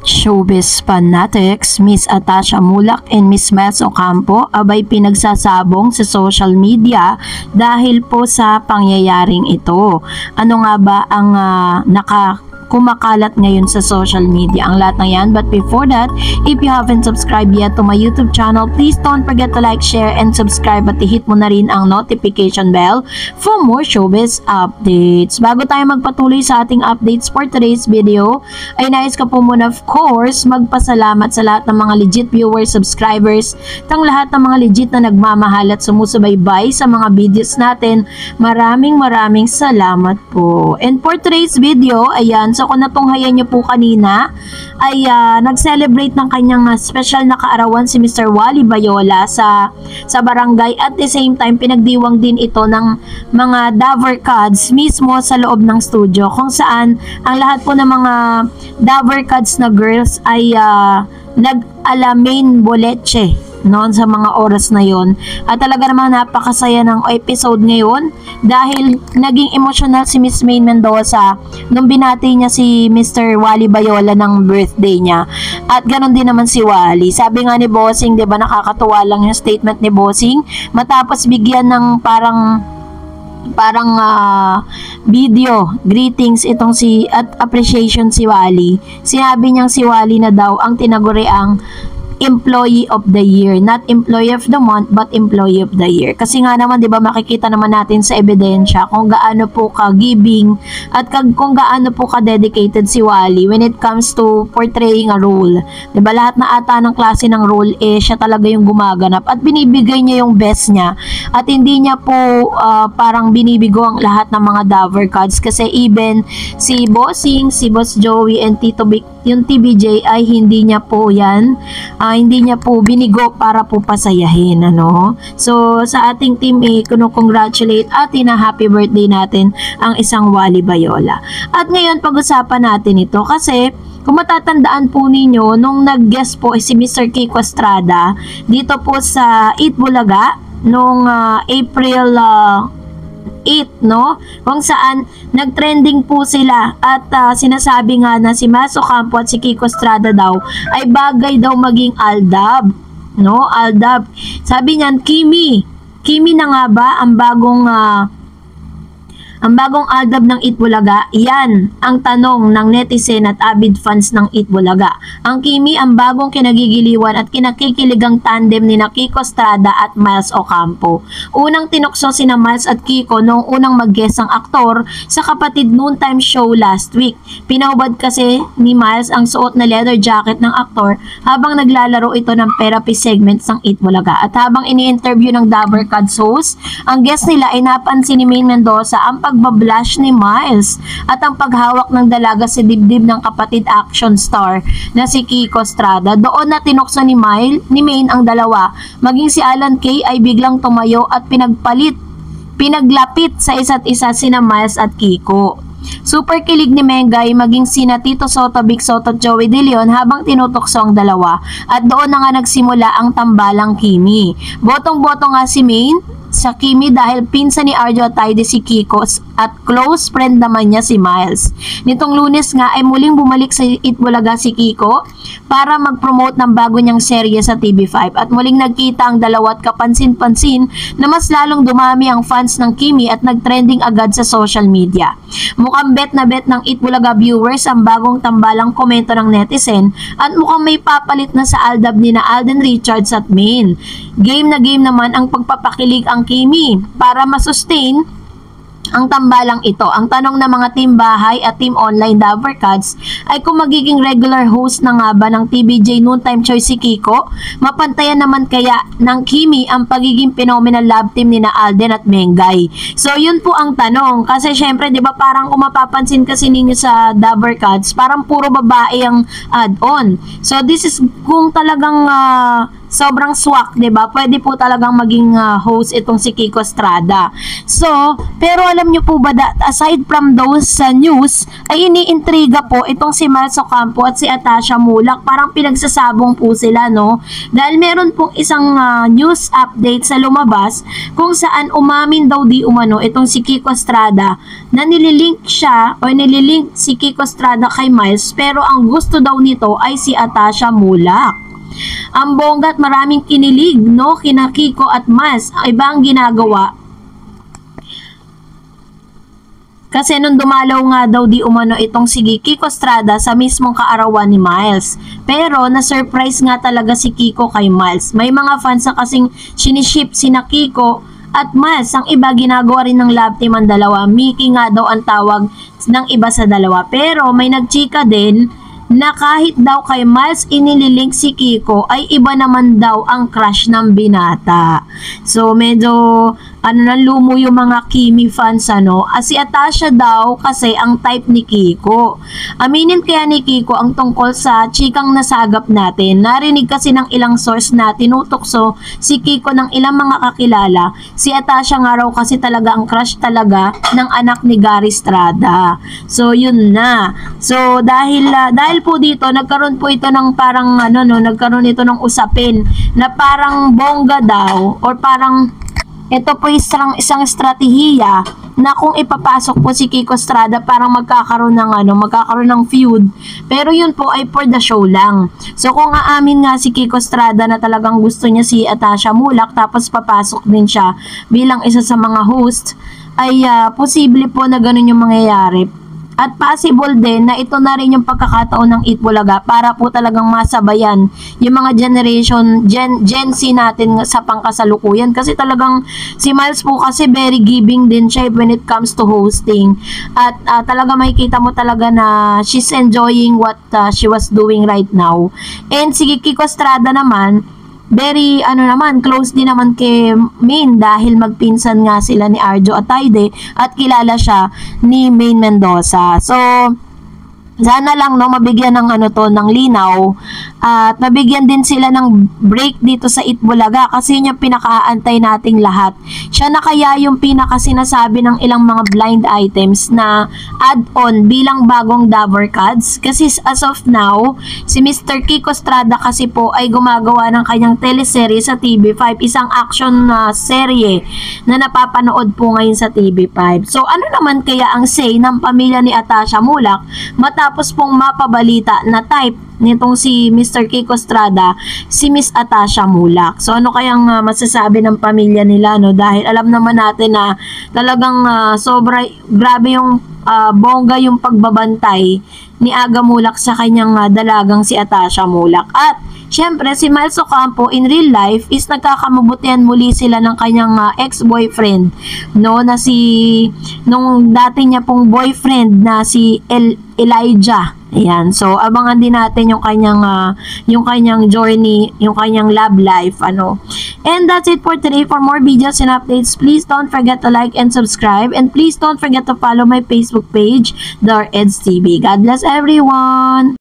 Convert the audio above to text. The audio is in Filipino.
Showbiz fanatics, Miss Atasha Mulak and Miss Miles Ocampo abay pinagsasabong sa social media dahil po sa pangyayaring ito. Ano nga ba ang kumakalat ngayon sa social media? Ang lahat ng yan. But before that, if you haven't subscribed yet to my YouTube channel, please don't forget to like, share, and subscribe at i-hit mo na rin ang notification bell for more showbiz updates. Bago tayo magpatuloy sa ating updates for today's video, ay nais ko po muna of course magpasalamat sa lahat ng mga legit viewers, subscribers, tang lahat ng mga legit na nagmamahal at sumusubaybay sa mga videos natin. Maraming salamat po. And for today's video, ayan, so kung natunghayan nyo po kanina, ay nag-celebrate ng kanyang special na kaarawan si Mr. Wally Bayola sa barangay. At the same time, pinagdiwang din ito ng mga Daver Cards mismo sa loob ng studio, kung saan ang lahat po ng mga Daver Cards na girls ay nag-alamin boleche noon sa mga oras na yon. At talaga naman napakasaya ng episode ngayon dahil naging emotional si Miss Maine Mendoza nung binati niya si Mr. Wally Bayola ng birthday niya. At ganoon din naman si Wally. Sabi nga ni Bossing, 'di ba, nakakatuwa lang yung statement ni Bossing matapos bigyan ng parang video greetings itong at appreciation si Wally. Sinabi niyang si Wally na daw ang tinaguri ang Employee of the Year, not Employee of the Month but Employee of the Year. Kasi nga naman, 'di ba, makikita naman natin sa ebidensya kung gaano po ka-giving at kung gaano po ka-dedicated si Wally when it comes to portraying a role. 'Di ba, lahat na ata ng klase ng role siya talaga yung gumaganap at binibigay niya yung best niya. At hindi niya po parang binibigo ang lahat ng mga Daver Cards, kasi even si Bossing, si Boss Joey and Tito Vic, yung TBJ ay hindi niya po binigo para po pasayahin, ano. So sa ating team congratulate at happy birthday natin ang isang Wally Bayola. At ngayon pag-usapan natin ito kasi kung matatandaan po ninyo, nung nag-guest po si Mr. Kiko Estrada dito po sa Eat Bulaga nung April 8, no? Kung saan nagtrending po sila at sinasabi nga na si Miles Ocampo at si Kiko Estrada daw ay bagay daw maging Aldab, no? Aldab. Sabi niyan, Kimi na nga ba ang bagong Aldab ng Eat Bulaga? Yan ang tanong ng netizen at avid fans ng Eat Bulaga. Ang Kimi ang bagong kinagigiliwan at kinakikiligang tandem ni Kiko Estrada at Miles Ocampo. Unang tinukso sina Miles at Kiko noong unang mag-guest ang aktor sa Kapatid Noontime Show last week. Pinahubad kasi ni Miles ang suot na leather jacket ng aktor habang naglalaro ito ng therapy segments ng Eat Bulaga. At habang ini-interview ng Daver Cards host, ang guest nila ay napansin ni Maine Mendoza ang pagbablush ni Miles at ang paghawak ng dalaga sa dibdib ng kapatid action star na si Kiko Estrada. Doon na tinukso ni Maine ang dalawa. Maging si Alan Kay ay biglang tumayo at pinaglapit sa isa't isa sina Miles at Kiko. Super kilig ni Mengay maging sina Tito Soto, Big Soto at Joey De Leon habang tinutokso ang dalawa. At doon na nga nagsimula ang tambalang Kimi. Botong-boto nga si Maine sa Kimi dahil pinsan ni Arjo at Taide si Kiko at close friend naman niya si Miles. Nitong Lunes nga ay muling bumalik sa Eat Bulaga si Kiko para mag-promote ng bago niyang serye sa TV5 at muling nagkita ang dalawa at kapansin-pansin na mas lalong dumami ang fans ng Kimi at nag-trending agad sa social media. Mukhang bet na bet ng Eat Bulaga viewers ang bagong tambalang komento ng netizen at mukhang may papalit na sa Aldab ni na Alden Richards at Maine. Game na game naman ang pagpapakilig ang Kimi para masustain ang tambalang ito. Ang tanong ng mga team bahay at team online Daver Cards ay kung magiging regular host na nga ba ng TVJ Noontime Show si Kiko, mapantayan naman kaya ng Kimi ang pagiging phenomenal love team ni na Alden at Mengay. So yun po ang tanong, kasi syempre 'di ba parang kung mapapansin kasi ninyo sa Daver Cards, parang puro babae ang add-on. So this is kung talagang sobrang swak, 'di ba? Pwede po talagang maging host itong si Kiko Estrada. So, pero alam niyo po ba that aside from those news, ay iniintriga po itong si Miles Ocampo at si Atasha Mulak. Parang pinagsasabong po sila, no? Dahil meron pong isang news update sa lumabas kung saan umamin daw di umano itong si Kiko Estrada na nililink siya o nililink si Kiko Estrada kay Miles, pero ang gusto daw nito ay si Atasha Mulak. Ang bongga at maraming kinilig, no, kina Kiko at Miles. Iba ang ginagawa. Kasi nung dumalaw nga daw di umano itong si Kiko Estrada sa mismong kaarawan ni Miles. Pero na-surprise nga talaga si Kiko kay Miles. May mga fans na kasing siniship sina Kiko at Miles. Ang iba ginagawa rin ng love team ang dalawa. Mickey nga daw ang tawag ng iba sa dalawa. Pero may nagchika din na kahit daw kay Miles inililink si Kiko, ay iba naman daw ang crush ng binata. So medyo lumo yung mga Kimi fans, ano. Si Atasha daw kasi ang type ni Kiko. Aminin kaya ni Kiko ang tungkol sa chikang nasagap natin. Narinig kasi ng ilang source na tinutokso si Kiko ng ilang mga kakilala. Si Atasha nga raw kasi talaga ang crush talaga ng anak ni Gary Estrada. So yun na. So dahil po dito nagkaroon po ito ng parang nagkaroon ito ng usapin na parang bongga daw or parang ito po isang estratehiya na kung ipapasok po si Kiko Estrada parang magkakaroon ng feud, pero yun po ay for the show lang. So kung aamin nga si Kiko Estrada na talagang gusto niya si Atasha Mulak tapos papasok din siya bilang isa sa mga host, ay posible po na ganun yung mangyayari. At possible din na ito na rin yung pagkakataon ng Itbulaga para po talagang masabayan yung mga Gen Z natin sa pangkasalukuyan. Kasi talagang si Miles po kasi very giving din siya when it comes to hosting. At talaga makikita mo talaga na she's enjoying what she was doing right now. And si Kiko Estrada naman, very close din naman kay Main dahil magpinsan nga sila ni Arjo Atayde at kilala siya ni Main Mendoza. So sana lang mabigyan ng ng linaw at mabigyan din sila ng break dito sa Itbulaga kasi yun yung pinakaantay nating lahat. Siya na kaya yung pinakasinasabi ng ilang mga blind items na add-on bilang bagong Dabber Cards kasi as of now, si Mr. Kiko Estrada kasi po ay gumagawa ng kanyang teleserye sa TV5, isang action serye na napapanood po ngayon sa TV5. So ano naman kaya ang say ng pamilya ni Atasha Mulak matapos pong mapabalita na type nitong si Mr. Kiko Estrada, si Miss Atasha Mulak. So ano kayang masasabi ng pamilya nila, no? Dahil alam naman natin na talagang sobra grabe yung bongga yung pagbabantay ni Aga Mulak sa kanyang dalagang si Atasha Mulak. At syempre, si Miles Ocampo in real life is nagkakamabutihan muli sila ng kanyang ex-boyfriend, no, na nung dati niya pong boyfriend na si Elijah. Ayan. So abangan din natin yung kanyang journey, yung kanyang love life, And that's it for today. For more videos and updates, please don't forget to like and subscribe, and please don't forget to follow my Facebook page, The Eds TV. God bless everyone.